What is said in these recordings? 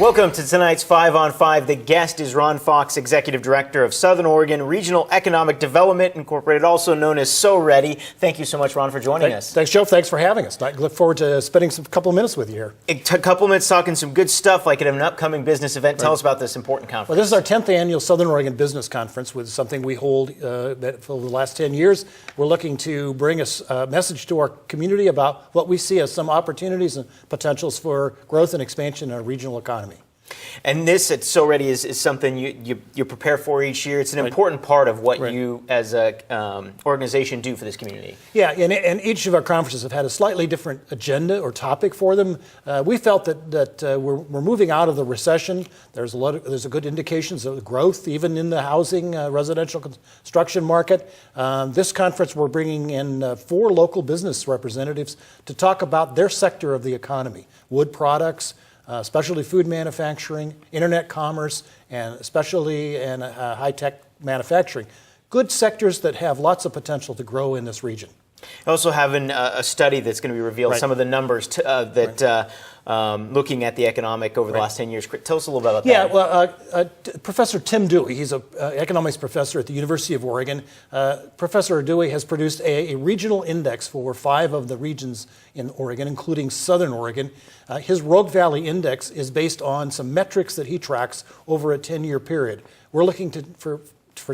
Welcome to tonight's 5 on 5. The guest is Ron Fox, Executive Director of Southern Oregon Regional Economic Development Incorporated, also known as S.O.R.E.D.I. Thank you so much, Ron, for joining us. Thanks, Joe. Thanks for having us. I look forward to spending a couple of minutes with you here. A couple of minutes talking some good stuff like at an upcoming business event. Tell us about this important conference. Well, this is our 10th annual Southern Oregon Business Conference, which is something we hold for the last 10 years. We're looking to bring a message to our community about what we see as some opportunities and potentials for growth and expansion in our regional economy. And this at S.O.R.E.D.I. is something you prepare for each year. It's an important part of what you as an organization do for this community. Yeah, and each of our conferences have had a slightly different agenda or topic for them. We felt that we're moving out of the recession. There's a good indications of growth even in the housing residential construction market. This conference we're bringing in 4 local business representatives to talk about their sector of the economy: wood products, specialty food manufacturing, internet commerce, and especially in high-tech manufacturing. Good sectors that have lots of potential to grow in this region. Also having a study that's going to be revealed some of the numbers looking at the economic over the last 10 years. Tell us a little bit about that. Yeah, well, Professor Tim Dewey, he's an economics professor at the University of Oregon. Professor Dewey has produced a regional index for 5 of the regions in Oregon, including Southern Oregon. His Rogue Valley Index is based on some metrics that he tracks over a 10-year period. We're looking for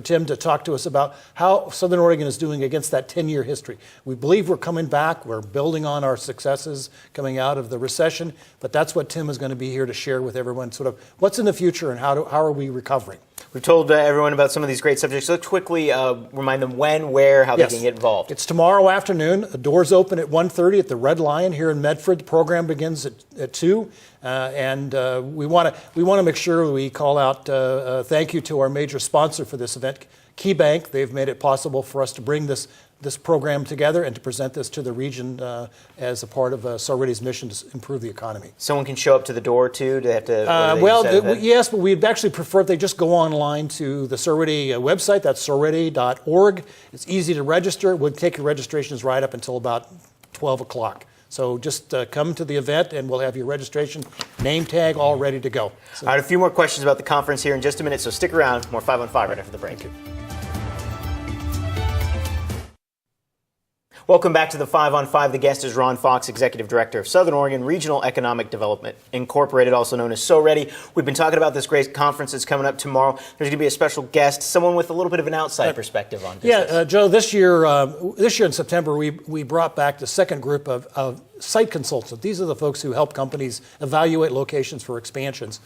Tim to talk to us about how Southern Oregon is doing against that 10-year history. We believe we're coming back. We're building on our successes coming out of the recession, but that's what Tim is going to be here to share with everyone, sort of what's in the future and how are we recovering. We've told everyone about some of these great subjects. Let's quickly remind them when, where, how they can get involved. It's tomorrow afternoon. The doors open at 1:30 at the Red Lion here in Medford. The program begins at 2. We want to make sure we call out thank you to our major sponsor for this event, KeyBank. They've made it possible for us to bring this program together and to present this to the region as a part of S.O.R.E.D.I.'s mission to improve the economy. Someone can show up to the door too? Do they have to? Yes, but we'd actually prefer if they just go online to the S.O.R.E.D.I. website. That's S.O.R.E.D.I.org. It's easy to register. It would take your registrations right up until about 12 o'clock. So just come to the event and we'll have your registration, name tag, all ready to go. All right, a few more questions about the conference here in just a minute, so stick around. More 5 on 5 right after the break. Welcome back to the 5 on 5. The guest is Ron Fox, Executive Director of Southern Oregon Regional Economic Development Incorporated, also known as S.O.R.E.D.I. We've been talking about this great conference that's coming up tomorrow. There's going to be a special guest, someone with a little bit of an outside perspective on business. Yeah, Joe, this year in September, we brought back the second group of site consultants. These are the folks who help companies evaluate locations for expansions.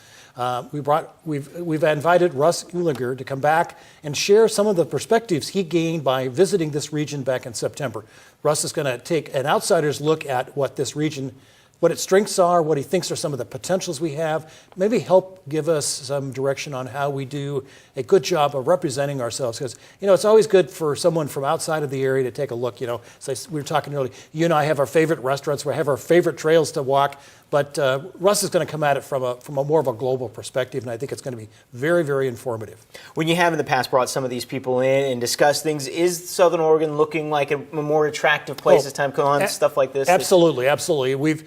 We've invited Russ Ulinger to come back and share some of the perspectives he gained by visiting this region back in September. Russ is going to take an outsider's look at what this region, what its strengths are, what he thinks are some of the potentials we have, maybe help give us some direction on how we do a good job of representing ourselves. Because, it's always good for someone from outside of the area to take a look. So we were talking earlier, you and I have our favorite restaurants, we have our favorite trails to walk, but Russ is going to come at it from a more of a global perspective, and I think it's going to be very, very informative. When you have in the past brought some of these people in and discussed things, is Southern Oregon looking like a more attractive place as time goes on, stuff like this? Absolutely, absolutely.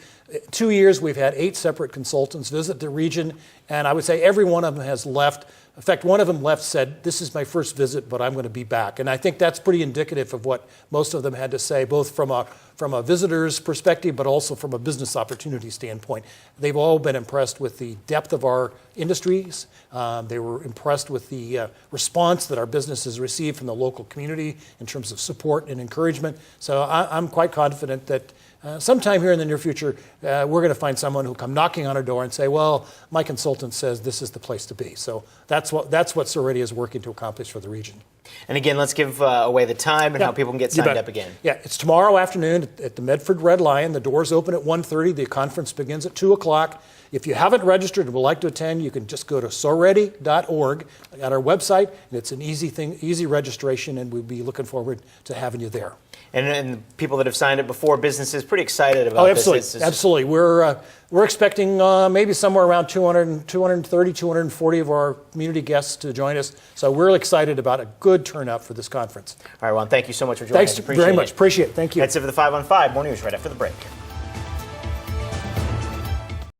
2 years, we've had 8 separate consultants visit the region, and I would say every one of them has left. In fact, one of them left said, "This is my first visit, but I'm going to be back." And I think that's pretty indicative of what most of them had to say, both from a visitor's perspective, but also from a business opportunity standpoint. They've all been impressed with the depth of our industries. They were impressed with the response that our business has received from the local community in terms of support and encouragement. So I'm quite confident that sometime here in the near future, we're going to find someone who'll come knocking on our door and say, "Well, my consultant says this is the place to be." So that's what S.O.R.E.D.I. is working to accomplish for the region. And again, let's give away the time and how people can get signed up again. Yeah, it's tomorrow afternoon at the Medford Red Lion. The doors open at 1:30. The conference begins at 2 o'clock. If you haven't registered and would like to attend, you can just go to S.O.R.E.D.I.org at our website, and it's an easy registration, and we'll be looking forward to having you there. And people that have signed up before, businesses pretty excited about this. Absolutely. We're expecting maybe somewhere around 230, 240 of our community guests to join us. So we're excited about a good turnout for this conference. All right, Ron, thank you so much for joining us. Thanks very much. Appreciate it. Thank you. That's it for the 5 on 5. More news right after the break.